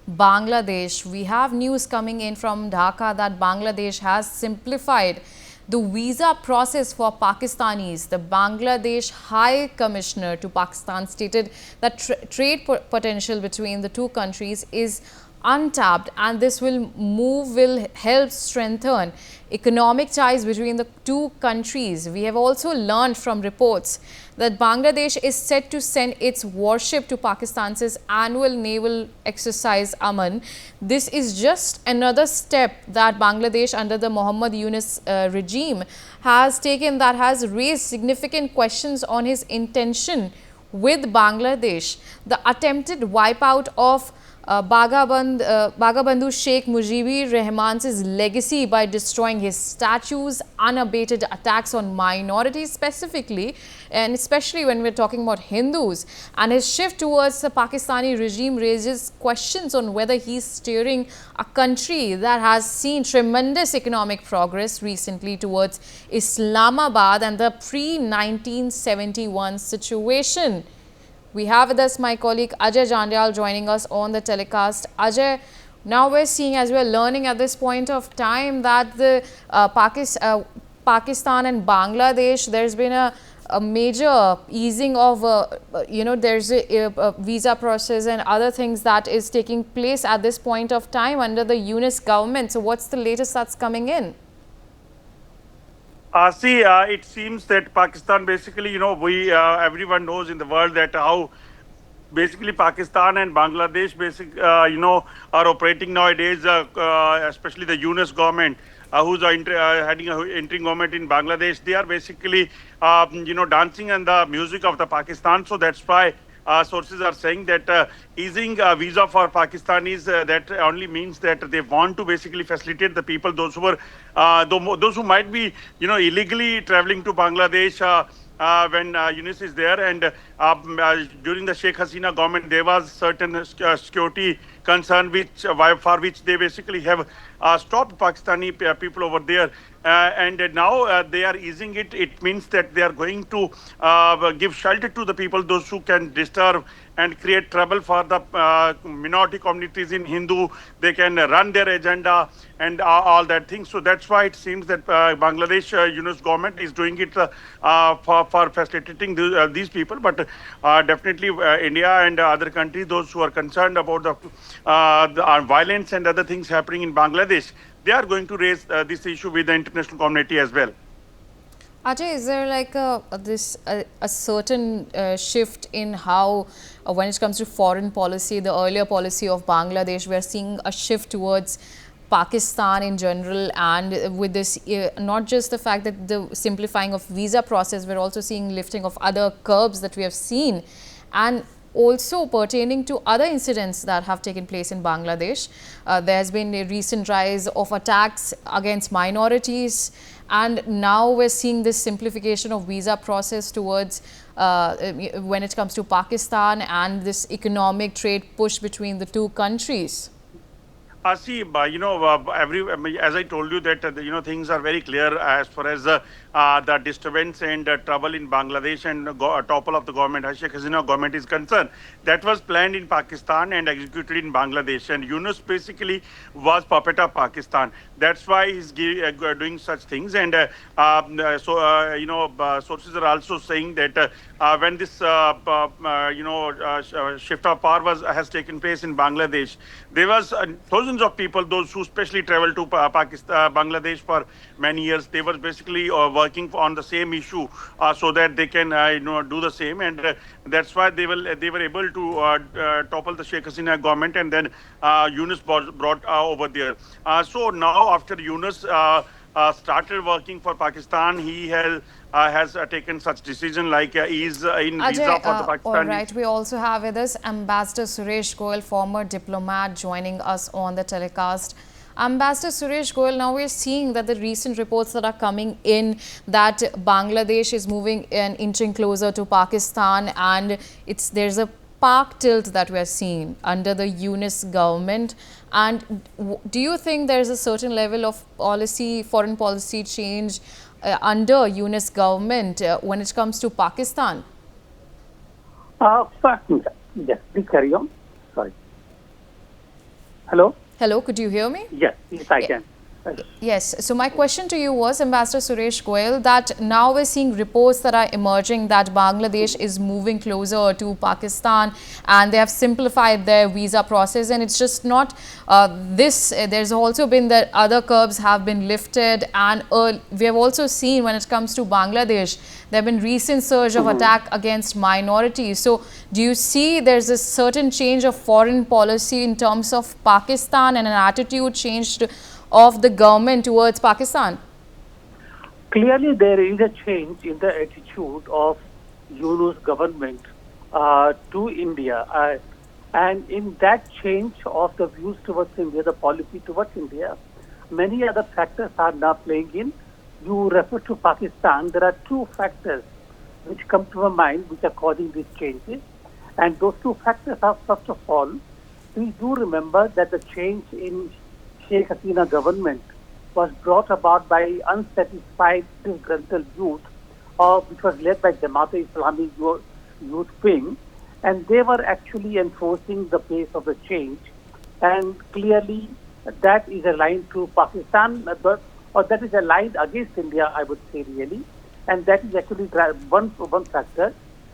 Bangladesh. We have news coming in from Dhaka that Bangladesh has simplified the visa process for Pakistanis. The Bangladesh High Commissioner to Pakistan stated that trade potential between the two countries is untapped, and this will help strengthen economic ties between the two countries. We have also learned from reports that Bangladesh is set to send its warship to Pakistan's annual naval exercise Aman. This is just another step that Bangladesh under the Muhammad Yunus regime has taken that has raised significant questions on his intention with Bangladesh. The attempted wipeout of Bangabandhu Sheikh Mujibur Rahman's legacy by destroying his statues, unabated attacks on minorities specifically, and especially when we're talking about Hindus, and his shift towards the Pakistani regime raises questions on whether he's steering a country that has seen tremendous economic progress recently towards Islamabad and the pre-1971 situation. We have with us my colleague Ajay Jandyal joining us on the telecast. Ajay, now we're seeing, as we're learning at this point of time, that the Pakistan and Bangladesh, there's been a major easing of, there's a visa process and other things that is taking place at this point of time under the Yunus government. So what's the latest that's coming in? It seems that Pakistan basically, everyone knows in the world that how basically Pakistan and Bangladesh are operating nowadays, especially the Yunus government, who's heading an interim government in Bangladesh. They are basically, dancing on the music of the Pakistan. So that's why sources are saying that easing visa for Pakistanis, that only means that they want to basically facilitate the people, those who might be, illegally traveling to Bangladesh when Yunus is there. And during the Sheikh Hasina government, there was certain security concern for which they basically have stopped Pakistani people over there. And now they are easing it. It means that they are going to give shelter to the people, those who can disturb and create trouble for the minority communities in Hindu. They can run their agenda and all that thing. So that's why it seems that Bangladesh Yunus government is doing it for facilitating these people. But definitely India and other countries, those who are concerned about the violence and other things happening in Bangladesh, they are going to raise this issue with the international community as well. Ajay, is there like a certain shift in how, when it comes to foreign policy, the earlier policy of Bangladesh, we are seeing a shift towards Pakistan in general, and with this, not just the fact that the simplifying of visa process, we're also seeing lifting of other curbs that we have seen, and also pertaining to other incidents that have taken place in Bangladesh. There has been a recent rise of attacks against minorities, and now we're seeing this simplification of visa process towards when it comes to Pakistan and this economic trade push between the two countries. As I told you that, things are very clear as far as the disturbance and trouble in Bangladesh and topple of the government, Sheikh Hasina government is concerned. That was planned in Pakistan and executed in Bangladesh. And Yunus basically was puppet of Pakistan. That's why he's doing such things. And sources are also saying that when this, shift of power has taken place in Bangladesh, there was thousands of people, those who specially traveled to Bangladesh for many years. They were basically working on the same issue so that they can do the same, and that's why they were able to topple the Sheikh Hasina government, and then Yunus brought over there. So now after Yunus started working for Pakistan, he has taken such decision like ease in Ajay, visa for the Pakistanis. All right, we also have with us Ambassador Suresh Goyal, former diplomat, joining us on the telecast. Ambassador Suresh Goyal, now we're seeing that the recent reports that are coming in that Bangladesh is moving and inching closer to Pakistan, and there's a Pak tilt that we're seeing under the Yunus government. And do you think there's a certain level of foreign policy change under Yunus government when it comes to Pakistan? Yes, please carry on. Sorry. Hello? Hello, could you hear me? Yes, I Yeah. can. Yes. So my question to you was, Ambassador Suresh Goyal, that now we're seeing reports that are emerging that Bangladesh is moving closer to Pakistan and they have simplified their visa process. And it's just not this. There's also been that other curbs have been lifted. And we have also seen when it comes to Bangladesh, there have been recent surge of attack against minorities. So do you see there's a certain change of foreign policy in terms of Pakistan and an attitude changed of the government towards Pakistan? Clearly, there is a change in the attitude of Yunus government to India. And in that change of the views towards India, the policy towards India, many other factors are now playing in. You refer to Pakistan, there are two factors which come to my mind which are causing these changes. And those two factors are, first of all, we do remember that the change in Sheikh Hasina government was brought about by unsatisfied disgruntled youth, which was led by Jamaat-e-Islami youth wing, and they were actually enforcing the pace of the change. And clearly, that is aligned to Pakistan, or that is aligned against India, I would say, really. And that is actually one factor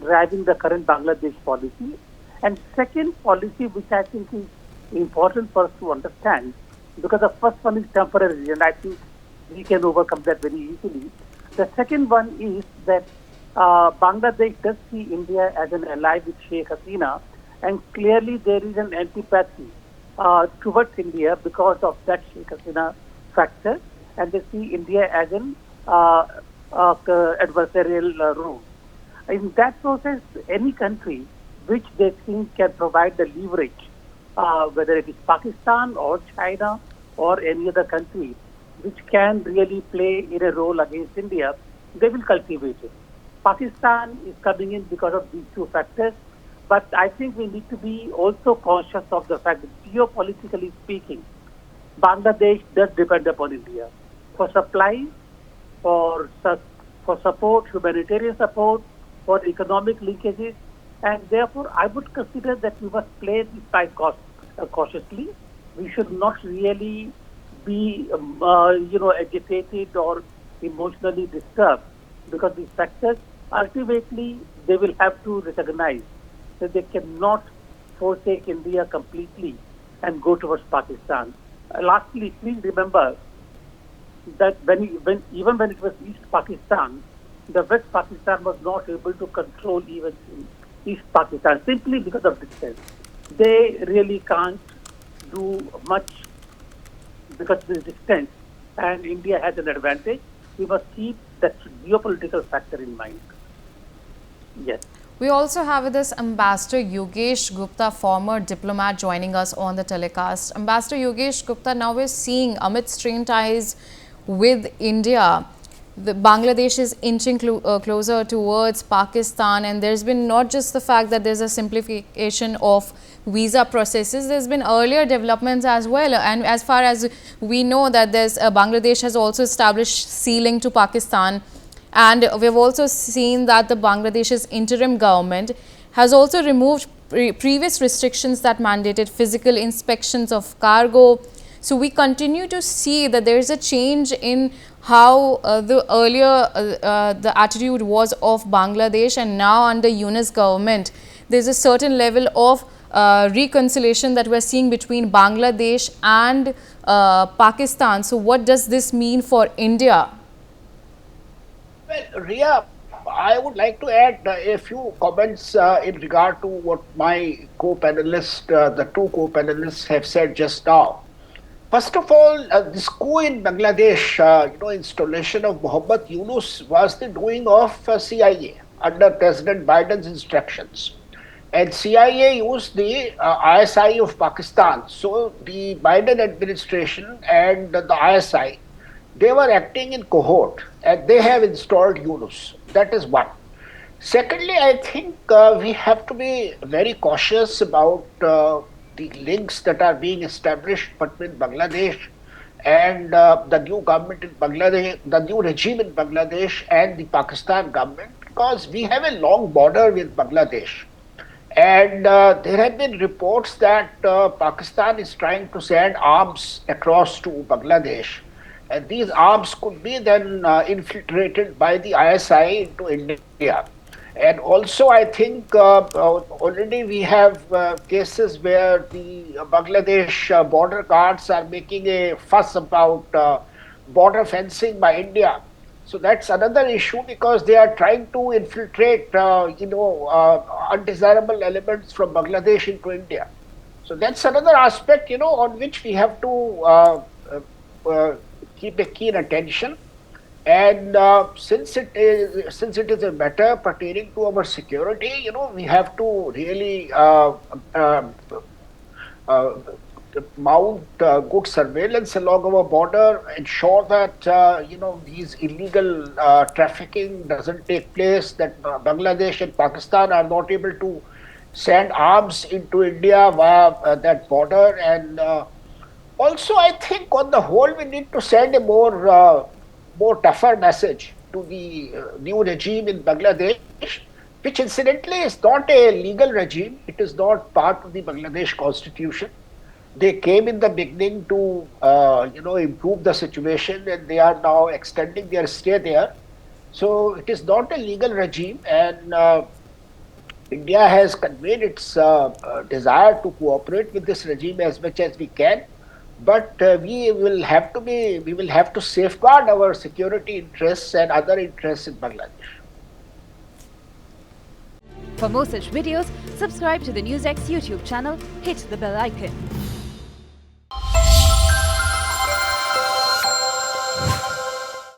driving the current Bangladesh policy. And second policy, which I think is important for us to understand, because the first one is temporary, and I think we can overcome that very easily. The second one is that Bangladesh does see India as an ally with Sheikh Hasina, and clearly there is an antipathy towards India because of that Sheikh Hasina factor, and they see India as an adversarial role. In that process, any country which they think can provide the leverage, whether it is Pakistan or China or any other country, which can really play in a role against India, they will cultivate it. Pakistan is coming in because of these two factors, but I think we need to be also conscious of the fact that geopolitically speaking, Bangladesh does depend upon India for supplies, for support, humanitarian support, for economic linkages, and therefore I would consider that we must play this fight cautiously. We should not really be, agitated or emotionally disturbed, because these factors ultimately they will have to recognize that they cannot forsake India completely and go towards Pakistan. Lastly, please remember that even when it was East Pakistan, the West Pakistan was not able to control even East Pakistan simply because of distance. They really can't do much because of this distance, and India has an advantage. We must keep that geopolitical factor in mind. Yes. We also have with us Ambassador Yogesh Gupta, former diplomat, joining us on the telecast. Ambassador Yogesh Gupta, now we're seeing amid strained ties with India, Bangladesh is inching closer towards Pakistan, and there's been not just the fact that there's a simplification of visa processes, there's been earlier developments as well. And as far as we know that there's Bangladesh has also established sealing to Pakistan, and we've also seen that the Bangladesh's interim government has also removed previous restrictions that mandated physical inspections of cargo. So we continue to see that there is a change in how the attitude was of Bangladesh, and now under Yunus government, there's a certain level of reconciliation that we're seeing between Bangladesh and Pakistan. So what does this mean for India? Well, Ria, I would like to add a few comments in regard to what my co-panelists, the two co-panelists have said just now. First of all, this coup in Bangladesh, installation of Muhammad Yunus was the doing of CIA under President Biden's instructions. And CIA used the ISI of Pakistan. So the Biden administration and the ISI, they were acting in cohort, and they have installed Yunus. That is one. Secondly, I think we have to be very cautious about the links that are being established between Bangladesh and the new government in Bangladesh, the new regime in Bangladesh and the Pakistan government, because we have a long border with Bangladesh. And there have been reports that Pakistan is trying to send arms across to Bangladesh. And these arms could be then infiltrated by the ISI into India. And also, I think already we have cases where the Bangladesh border guards are making a fuss about border fencing by India. So that's another issue because they are trying to infiltrate, undesirable elements from Bangladesh into India. So that's another aspect, on which we have to keep a keen attention. And since it is a matter pertaining to our security, we have to really uh, mount good surveillance along our border, ensure that these illegal trafficking doesn't take place, that Bangladesh and Pakistan are not able to send arms into India via that border. And also, I think on the whole, we need to send a more tougher message to the new regime in Bangladesh, which incidentally is not a legal regime. It is not part of the Bangladesh constitution. They came in the beginning to improve the situation, and they are now extending their stay there. So it is not a legal regime, and India has conveyed its desire to cooperate with this regime as much as we can. But we will have to safeguard our security interests and other interests in Bangladesh. For more such videos, subscribe to the NewsX YouTube channel, hit the bell icon.